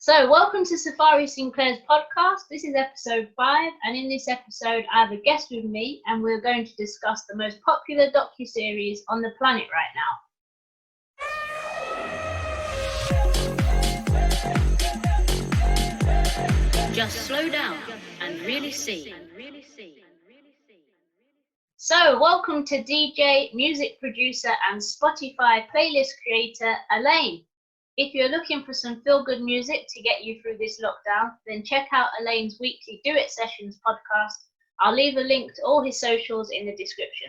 So, welcome to Safari Sinclair's podcast. This is episode 5, and in this episode, I have a guest with me, and we're going to discuss the most popular docuseries on the planet right now. Just slow down and really see. So, welcome to DJ, music producer, and Spotify playlist creator, A-LLAIN. If you're looking for some feel-good music to get you through this lockdown, then check out A-LLAIN's weekly Do It Sessions podcast. I'll leave a link to all his socials in the description.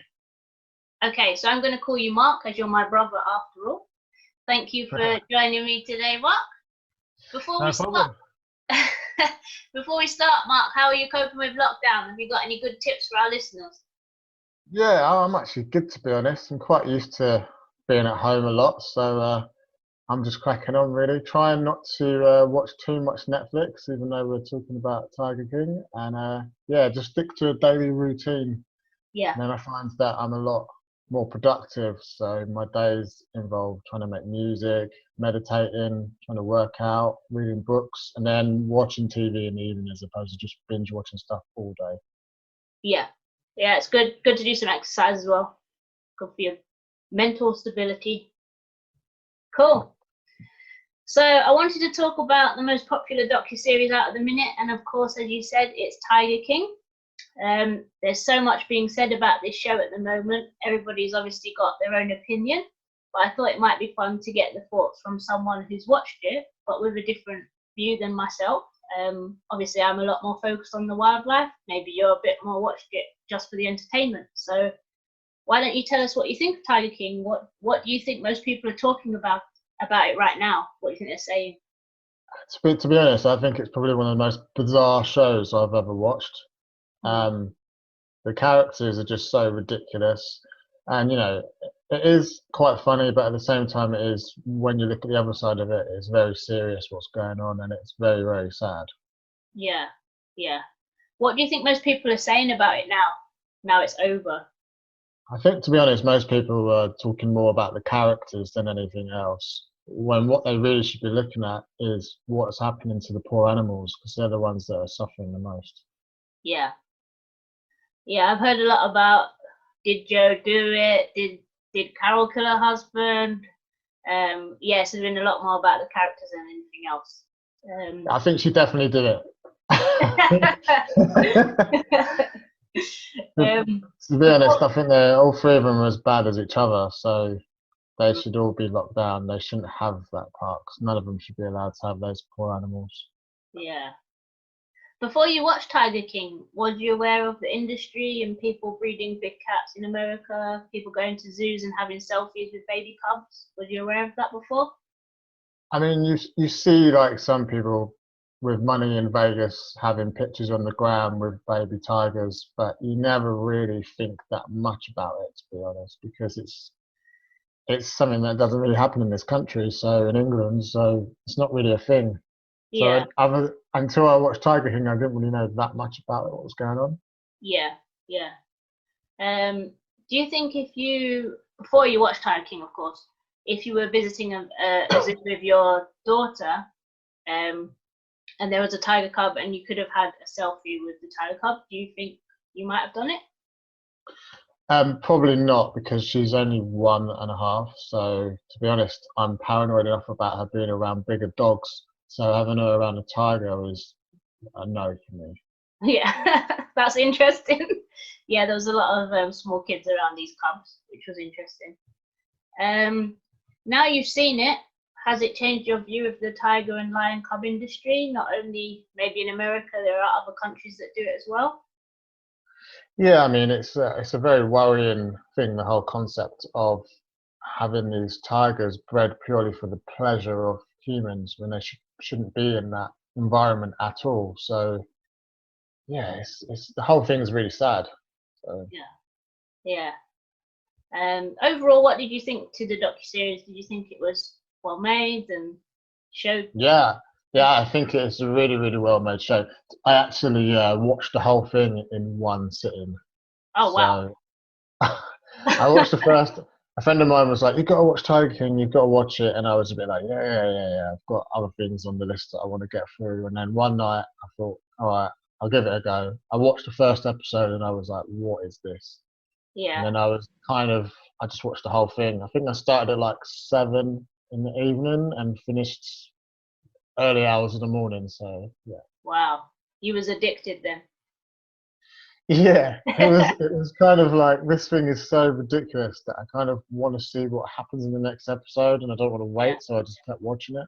Okay, so I'm going to call you Mark, as you're my brother after all. Thank you for joining me today, Mark. Before we start, Mark, how are you coping with lockdown? Have you got any good tips for our listeners? Yeah, I'm actually good, to be honest. I'm quite used to being at home a lot, so I'm just cracking on, really. Trying not to watch too much Netflix, even though we're talking about Tiger King. And just stick to a daily routine. Yeah. And then I find that I'm a lot more productive. So my days involve trying to make music, meditating, trying to work out, reading books, and then watching TV in the evening as opposed to just binge watching stuff all day. Yeah. Yeah, it's good to do some exercise as well. Good for your mental stability. Cool. So I wanted to talk about the most popular docuseries out at the minute, and of course, as you said, it's Tiger King. There's so much being said about this show at the moment. Everybody's obviously got their own opinion, but I thought it might be fun to get the thoughts from someone who's watched it, but with a different view than myself. Obviously, I'm a lot more focused on the wildlife. Maybe you're a bit more watched it just for the entertainment. So why don't you tell us what you think of Tiger King? What do you think most people are talking about it right now? What do you think they're saying? To be honest, I think it's probably one of the most bizarre shows I've ever watched. The characters are just so ridiculous, and it is quite funny, but at the same time, it is, when you look at the other side of it, it's very serious what's going on, and it's very, very sad. Yeah. What do you think most people are saying about it now? Now it's over. I think, to be honest, most people are talking more about the characters than anything else, when what they really should be looking at is what's happening to the poor animals, because they're the ones that are suffering the most. Yeah, I've heard a lot about, did Joe do it? Did Carol kill her husband? Yes, there's been a lot more about the characters than anything else. I think she definitely did it. To be honest, I think all three of them are as bad as each other, so they should all be locked down. They shouldn't have that part, because none of them should be allowed to have those poor animals. Yeah. Before you watched Tiger King, was you aware of the industry and people breeding big cats in America, people going to zoos and having selfies with baby cubs? Was you aware of that before? I mean, you see like some people with money in Vegas having pictures on the ground with baby tigers, but you never really think that much about it, to be honest, because it's something that doesn't really happen in this country, so in England, so it's not really a thing. Yeah. So until I watched Tiger King, I didn't really know that much about what was going on. Yeah. Do you think before you watched Tiger King, of course, if you were visiting a zoo with your daughter, and there was a tiger cub and you could have had a selfie with the tiger cub, do you think you might have done it? Probably not, because she's only 1.5. So to be honest, I'm paranoid enough about her being around bigger dogs. So having her around a tiger is a no for me. Yeah, that's interesting. Yeah, there was a lot of small kids around these cubs, which was interesting. Now you've seen it, has it changed your view of the tiger and lion cub industry? Not only maybe in America, there are other countries that do it as well. Yeah, I mean, it's a very worrying thing, the whole concept of having these tigers bred purely for the pleasure of humans when they shouldn't be in that environment at all. So yeah, it's the whole thing is really sad. So. Yeah. Overall, what did you think to the docuseries? Did you think it was well made and showed? Yeah, I think it's a really, really well made show. I actually watched the whole thing in one sitting. Oh wow! So I watched the a friend of mine was like, "You got to watch Tiger King. You've got to watch it." And I was a bit like, "Yeah. I've got other things on the list that I want to get through." And then one night I thought, "All right, I'll give it a go." I watched the first episode and I was like, "What is this?" And Yeah. then I just watched the whole thing. I think I started at like 7 in the evening and finished early hours of the morning. So yeah. Wow. You was addicted then. Yeah, it was kind of like this thing is so ridiculous that I kind of want to see what happens in the next episode and I don't want to Yeah. wait, so I just kept watching it.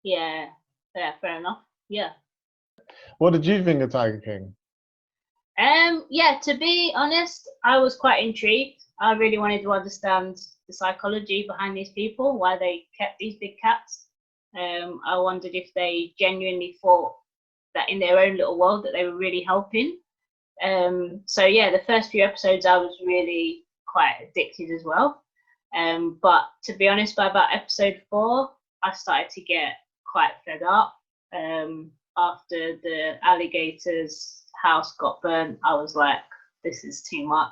Yeah. Yeah. Fair enough. Yeah. What did you think of Tiger King? Yeah, to be honest, I was quite intrigued. I really wanted to understand the psychology behind these people, why they kept these big cats. I wondered if they genuinely thought that in their own little world that they were really helping. So yeah, the first few episodes I was really quite addicted as well. But to be honest, by about episode 4, I started to get quite fed up. After the alligator's house got burnt, I was like, this is too much.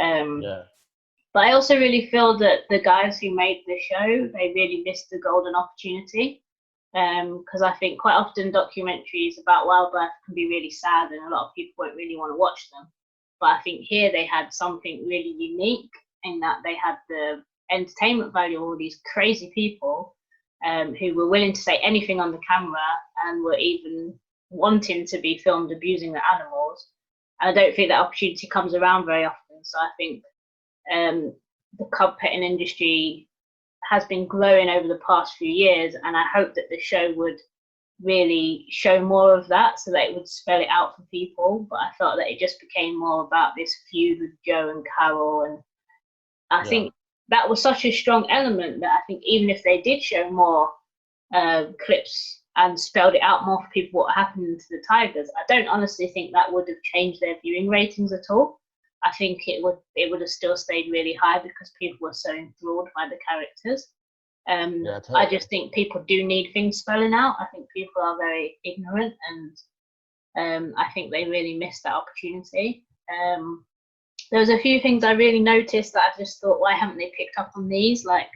Um, Yeah, but I also really feel that the guys who made the show, they really missed the golden opportunity. Because I think quite often documentaries about wildlife can be really sad and a lot of people won't really want to watch them. But I think here they had something really unique in that they had the entertainment value of all these crazy people who were willing to say anything on the camera and were even wanting to be filmed abusing the animals. And I don't think that opportunity comes around very often. So I think the cub petting industry has been growing over the past few years, and I hope that the show would really show more of that so that it would spell it out for people. But I felt that it just became more about this feud with Joe and Carol, and I yeah, think that was such a strong element that I think even if they did show more clips and spelled it out more for people what happened to the Tigers, I don't honestly think that would have changed their viewing ratings at all. I think it would have still stayed really high because people were so enthralled by the characters. yeah, I totally. just think people do need things spelling out. I think people are very ignorant, and I think they really missed that opportunity. There was a few things I really noticed that I just thought, why haven't they picked up on these? Like,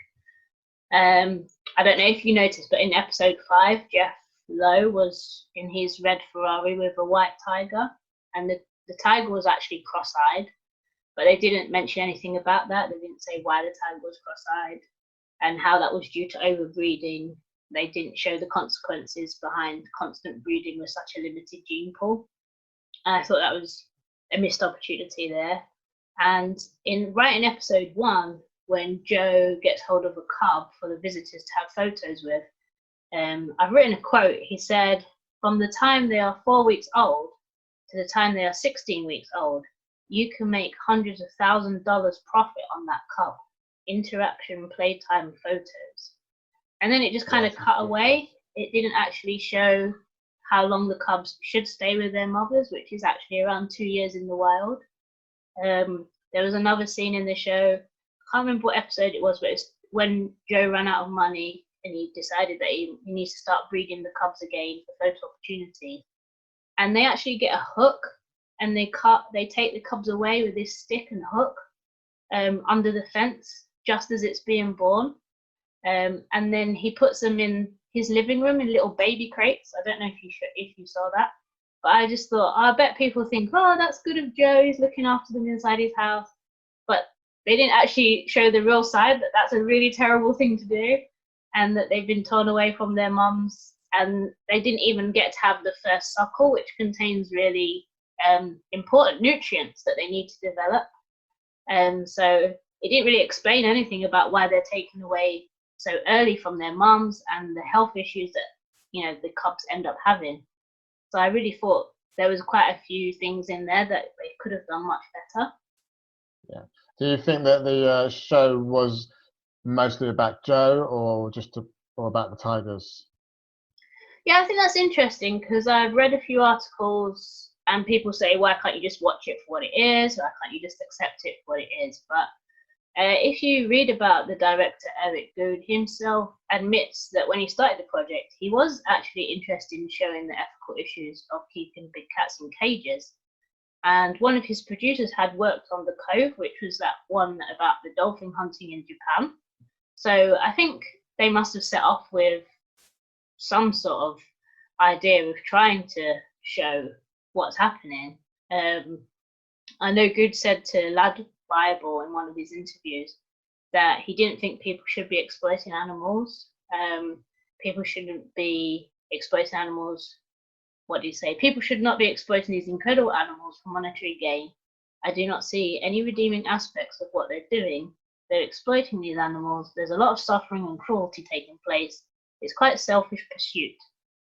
I don't know if you noticed, but in episode 5, Jeff Lowe was in his red Ferrari with a white tiger, and the tiger was actually cross-eyed, but they didn't mention anything about that. They didn't say why the tiger was cross-eyed and how that was due to overbreeding. They didn't show the consequences behind constant breeding with such a limited gene pool. And I thought that was a missed opportunity there. And in episode 1, when Joe gets hold of a cub for the visitors to have photos with, I've written a quote. He said, "From the time they are 4 weeks old to the time they are 16 weeks old, you can make hundreds of $1,000s profit on that cub. Interaction, playtime, photos." And then it just kind Yeah, of cut away. It didn't actually show how long the cubs should stay with their mothers, which is actually around 2 years in the wild. There was another scene in the show, I can't remember what episode it was, but it's when Joe ran out of money and he decided that he needs to start breeding the cubs again for photo opportunity. And they actually get a hook and they take the cubs away with this stick and hook under the fence just as it's being born. And then he puts them in his living room in little baby crates. I don't know if you saw that, but I just thought, I bet people think, oh, that's good of Joe. He's looking after them inside his house, but they didn't actually show the real side that that's a really terrible thing to do, and that they've been torn away from their mums, and they didn't even get to have the first suckle, which contains really important nutrients that they need to develop. So it didn't really explain anything about why they're taken away so early from their mums and the health issues that the cubs end up having. So I really thought there was quite a few things in there that they could have done much better. Yeah. Do you think that the show was mostly about Joe or about the Tigers? Yeah, I think that's interesting because I've read a few articles and people say, why can't you just watch it for what it is? Why can't you just accept it for what it is? But if you read about the director, Eric Goode, himself admits that when he started the project, he was actually interested in showing the ethical issues of keeping big cats in cages. and one of his producers had worked on The Cove, which was that one about the dolphin hunting in Japan. So I think they must have set off with some sort of idea of trying to show what's happening. I know Good said to Lad Bible in one of his interviews that he didn't think people should be exploiting animals. People shouldn't be exploiting animals. What do you say? People should not be exploiting these incredible animals for monetary gain. I do not see any redeeming aspects of what they're doing. They're exploiting these animals. There's a lot of suffering and cruelty taking place. It's quite a selfish pursuit.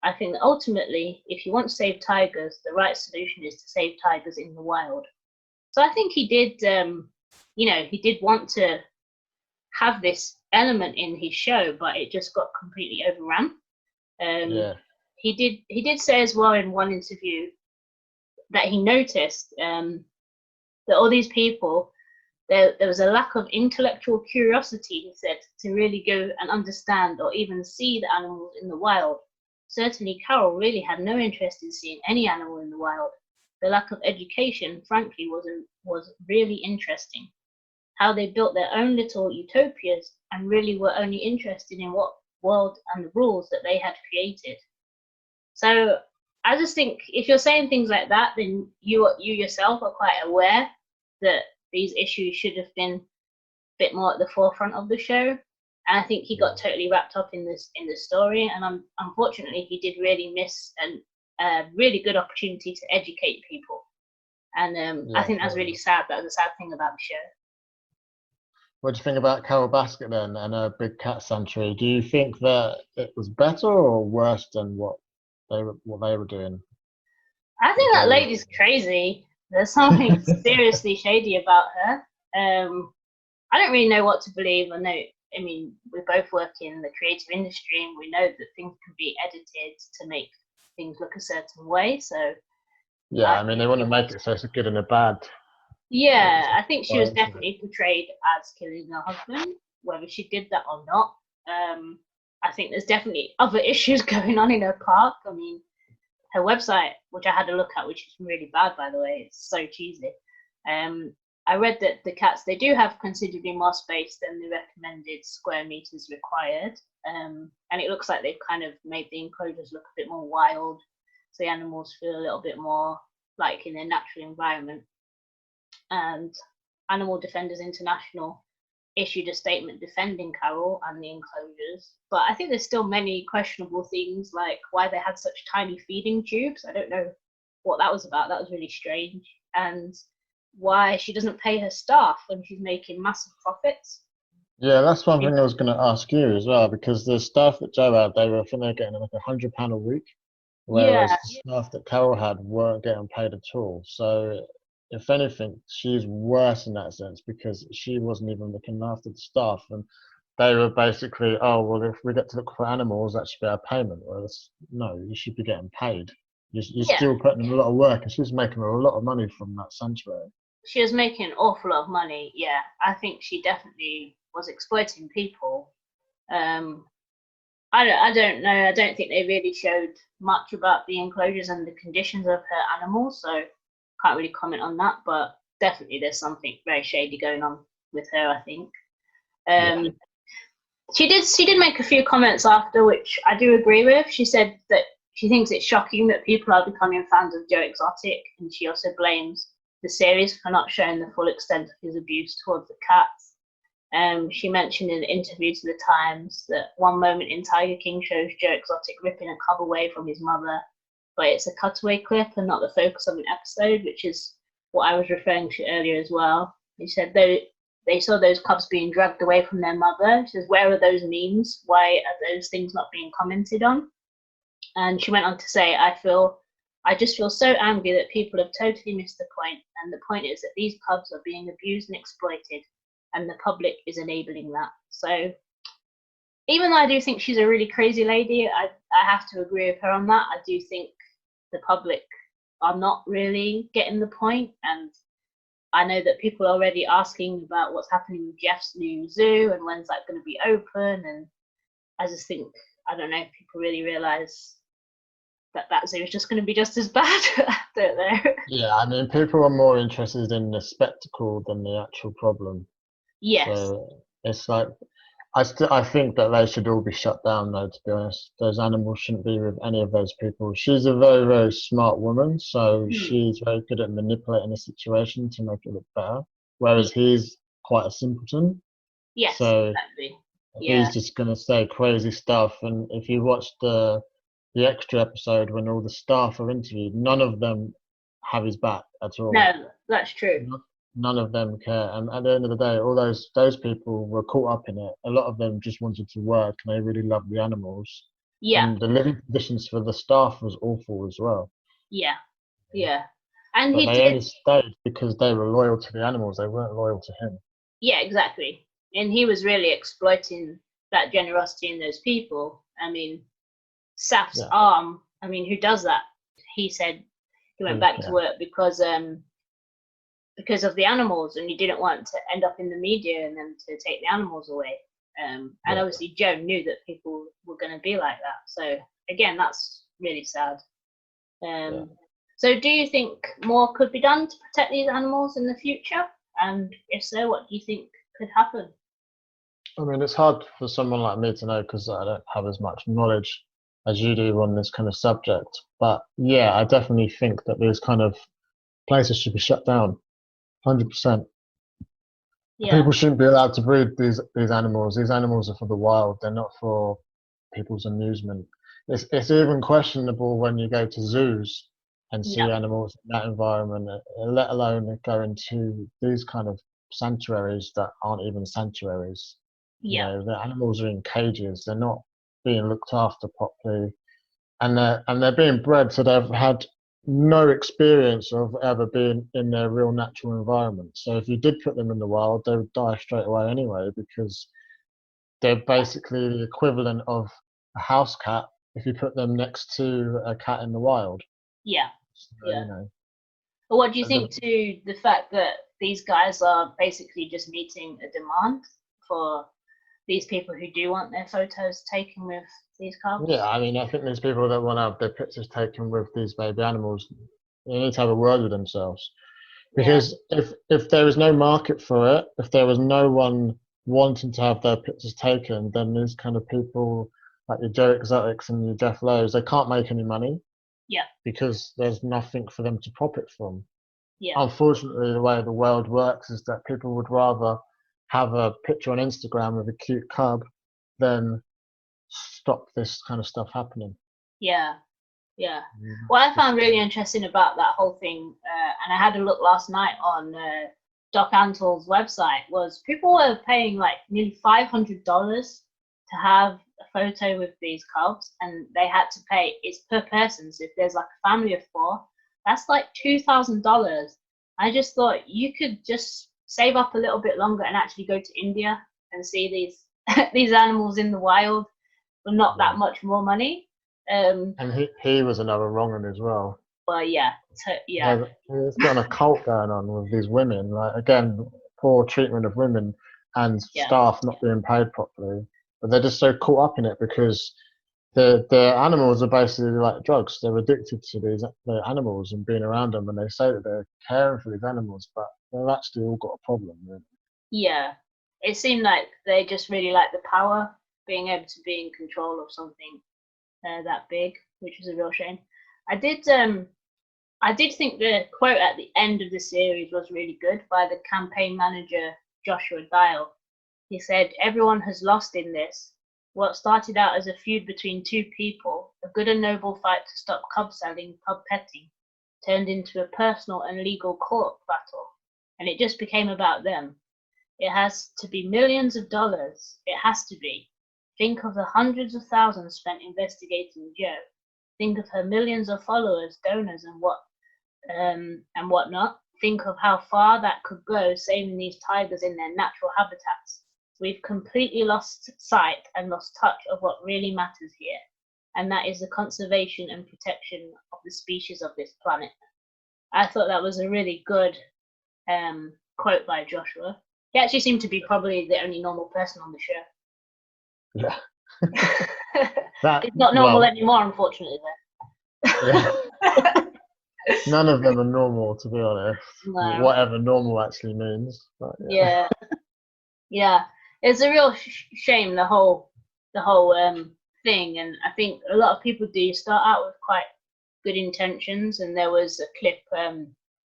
I think that ultimately, if you want to save tigers, the right solution is to save tigers in the wild. So I think he did, he did want to have this element in his show, but it just got completely overrun. He did say as well in one interview that he noticed that all these people, there was a lack of intellectual curiosity, he said, to really go and understand or even see the animals in the wild. Certainly, Carol really had no interest in seeing any animal in the wild. The lack of education, frankly, was really interesting. How they built their own little utopias and really were only interested in what world and the rules that they had created. So I just think if you're saying things like that, then you yourself are quite aware that these issues should have been a bit more at the forefront of the show. And I think he got totally wrapped up in the story. And unfortunately, he did really miss a really good opportunity to educate people. And I think that's really sad. That was a sad thing about the show. What do you think about Carol Basket then and her Big Cat Sanctuary? Do you think that it was better or worse than what they were doing? I think that lady's crazy. There's something seriously shady about her. I don't really know what to believe. I mean, we both work in the creative industry, and we know that things can be edited to make things look a certain way. So yeah, I mean, they want to make it so it's a good and a bad. Yeah, I think she was definitely portrayed as killing her husband, whether she did that or not. I think there's definitely other issues going on in her park. I mean, her website, which I had a look at, which is really bad, by the way, it's so cheesy. I read that the cats, they do have considerably more space than the recommended square meters required. And it looks like they've kind of made the enclosures look a bit more wild, so the animals feel a little bit more like in their natural environment. And Animal Defenders International issued a statement defending Carol and the enclosures. But I think there's still many questionable things, like why they had such tiny feeding tubes. I don't know what that was about. That was really strange. And why she doesn't pay her staff when she's making massive profits. Yeah, that's one thing I was going to ask you as well, because the staff that Joe had, I think they were getting like £100 a week, whereas the staff that Carol had weren't getting paid at all. So if anything, she's worse in that sense, because she wasn't even looking after the staff, and they were basically, oh, well, if we get to look for animals, that should be our payment. Whereas, no, you should be getting paid. You're still putting in a lot of work, and she's making a lot of money from that sanctuary. She was making an awful lot of money, yeah. I think she definitely was exploiting people. I don't know. I don't think they really showed much about the enclosures and the conditions of her animals, so can't really comment on that. But definitely, there's something very shady going on with her, I think. She did make a few comments after, which I do agree with. She said that she thinks it's shocking that people are becoming fans of Joe Exotic, and she also blames the series for not showing the full extent of his abuse towards the cats. She mentioned in an interview to the Times that one moment in Tiger King shows Joe Exotic ripping a cub away from his mother, but it's a cutaway clip and not the focus of an episode, which is what I was referring to earlier as well. He said they saw those cubs being dragged away from their mother. She says, where are those memes? Why are those things not being commented on? And she went on to say, I just feel so angry that people have totally missed the point, and the point is that these cubs are being abused and exploited, and the public is enabling that. So even though I do think she's a really crazy lady, I have to agree with her on that. I do think the public are not really getting the point, and I know that people are already asking about what's happening with Jeff's new zoo and when's that going to be open, and I just think, I don't know if people really realise that zoo is just going to be just as bad. I don't know. Yeah, I mean, people are more interested in the spectacle than the actual problem. Yes. So it's like I think that they should all be shut down though, to be honest. Those animals shouldn't be with any of those people. She's a very, very smart woman, so she's very good at manipulating the situation to make it look better. Whereas he's quite a simpleton. Yes, So exactly. Yeah. he's just gonna say crazy stuff. And if you watch the extra episode when all the staff are interviewed, none of them have his back at all. No, that's true. None of them care. And at the end of the day, all those people were caught up in it. A lot of them just wanted to work and they really loved the animals. Yeah. And the living conditions for the staff was awful as well. Yeah. Yeah. And But he they only did. stayed because they were loyal to the animals. They weren't loyal to him. Yeah, exactly. And he was really exploiting that generosity in those people. I mean, Saf's Yeah. arm. I mean, who does that? He said he went back to work because of the animals, and he didn't want to end up in the media and them to take the animals away. And obviously Joe knew that people were going to be like that. So again, that's really sad. So do you think more could be done to protect these animals in the future? And if so, what do you think could happen? I mean, it's hard for someone like me to know because I don't have as much knowledge as you do on this kind of subject. But yeah, I definitely think that these kind of places should be shut down, 100%. Yeah. People shouldn't be allowed to breed these animals. These animals are for the wild. They're not for people's amusement. It's even questionable when you go to zoos and see animals in that environment, let alone go into these kind of sanctuaries that aren't even sanctuaries. You know, the animals are in cages. They're not being looked after properly, and they're being bred, so they've had no experience of ever being in their real natural environment. So if you did put them in the wild, they would die straight away anyway because they're basically the equivalent of a house cat if you put them next to a cat in the wild. Yeah. So, you know. But what do you think to the fact that these guys are basically just meeting a demand for these people who do want their photos taken with these cubs? Yeah, I mean, I think there's people that want to have their pictures taken with these baby animals. They need to have a word with themselves. Because if there was no market for it, if there was no one wanting to have their pictures taken, then these kind of people, like your Joe Exotics and your Jeff Lowe's, they can't make any money. Yeah. Because there's nothing for them to profit from. Yeah. Unfortunately, the way the world works is that people would rather have a picture on Instagram with a cute cub than stop this kind of stuff happening. Yeah. Yeah. What I found really interesting about that whole thing, and I had a look last night on Doc Antle's website, was people were paying like nearly $500 to have a photo with these cubs, and they had to pay, it's per person. So if there's like a family of 4, that's like $2,000. I just thought you could just save up a little bit longer and actually go to India and see these these animals in the wild for not that much more money. And he was another wrong one as well. Well, yeah. There's got a cult going on with these women. Like, again, poor treatment of women and staff not being paid properly. But they're just so caught up in it because the animals are basically like drugs. They're addicted to the animals and being around them, and they say that they're caring for these animals, but they've actually all got a problem. Really. Yeah. It seemed like they just really like the power, being able to be in control of something that big, which is a real shame. I did think the quote at the end of the series was really good by the campaign manager Joshua Dial. He said, "Everyone has lost in this. What started out as a feud between 2 people, a good and noble fight to stop cub selling, pub petting, turned into a personal and legal court battle, and it just became about them. It has to be millions of dollars. It has to be. Think of the hundreds of thousands spent investigating Joe. Think of her millions of followers, donors, and whatnot. Think of how far that could go saving these tigers in their natural habitats. We've completely lost sight and lost touch of what really matters here, and that is the conservation and protection of the species of this planet." I thought that was a really good quote by Joshua. He actually seemed to be probably the only normal person on the show. Yeah. It's not normal anymore, unfortunately, though. Yeah. None of them are normal, to be honest. No. Whatever normal actually means. But Yeah, yeah. It's a real shame, the whole thing, and I think a lot of people do start out with quite good intentions. And there was a clip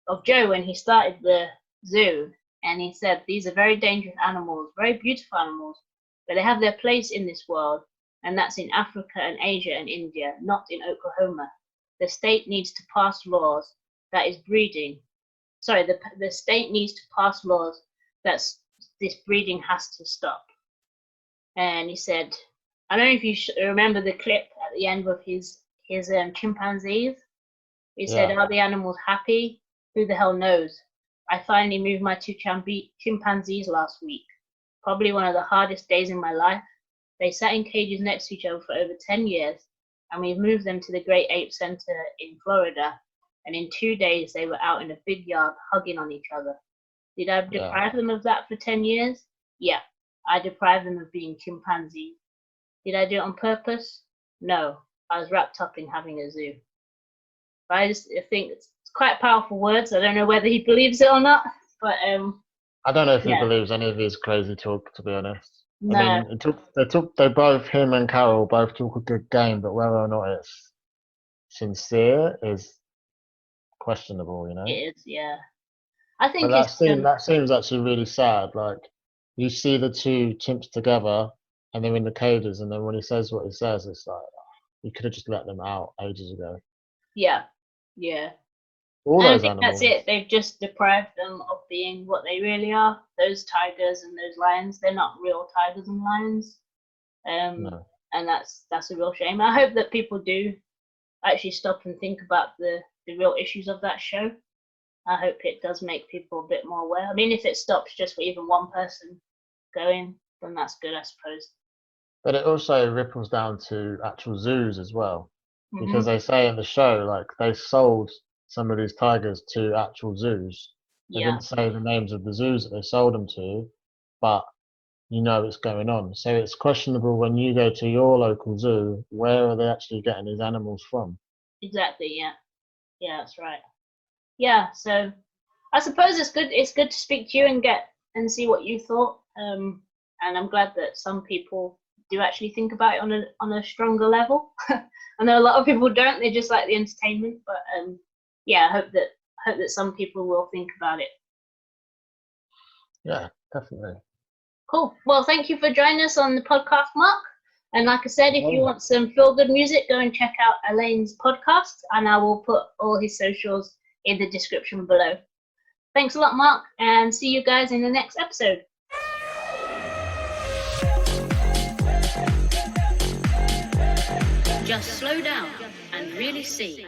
of Joe when he started the zoo, and he said these are very dangerous animals, very beautiful animals, but they have their place in this world, and that's in Africa and Asia and India, not in Oklahoma. The state needs to pass laws that is breeding. Sorry, the state needs to pass laws that this breeding has to stop. And he said, I don't know if you remember the clip at the end of his chimpanzees. He said, yeah. "Are the animals happy? Who the hell knows? I finally moved my two chimpanzees last week. Probably one of the hardest days in my life. They sat in cages next to each other for over 10 years, and we've moved them to the Great Ape Center in Florida. And in 2 days, they were out in a big yard hugging on each other. Did I deprive them of that for 10 years? Yeah, I deprived them of being chimpanzees. Did I do it on purpose? No, I was wrapped up in having a zoo." But I think it's quite powerful words. I don't know whether he believes it or not, but I don't know if he yeah, believes any of his crazy talk, to be honest. I no, mean, they both, him and Carol, both talk a good game, but whether or not it's sincere is questionable, you it know. is. Yeah, I But think it's that seems actually really sad. Like you see the two chimps together, and they're in the cages, and then when he says what he says, it's like you could have just let them out ages ago. yeah, yeah. All And I those think that's animals. it. They've just deprived them of being what they really are. Those tigers and those lions, they're not real tigers and lions. No. And that's a real shame. I hope that people do actually stop and think about the real issues of that show. I hope it does make people a bit more aware. I mean, if it stops just for even one person going, then that's good, I suppose. But it also ripples down to actual zoos as well, because Hmm. they say in the show like they sold some of these tigers to actual zoos. They Yeah, didn't say the names of the zoos that they sold them to, but you know it's going on. So it's questionable when you go to your local zoo, where are they actually getting these animals from? exactly. Yeah, yeah, that's right. Yeah, so I suppose it's good. It's good to speak to you and get and see what you thought. And I'm glad that some people do actually think about it on a stronger level. I know a lot of people don't. They just like the entertainment. But yeah, I hope that some people will think about it. Yeah, definitely. Cool. Well, thank you for joining us on the podcast, Mark. And like I said, if you want some feel good music, go and check out A-LLAIN's podcast, and I will put all his socials in the description below. Thanks a lot, Mark, and see you guys in the next episode. Just slow down and really see.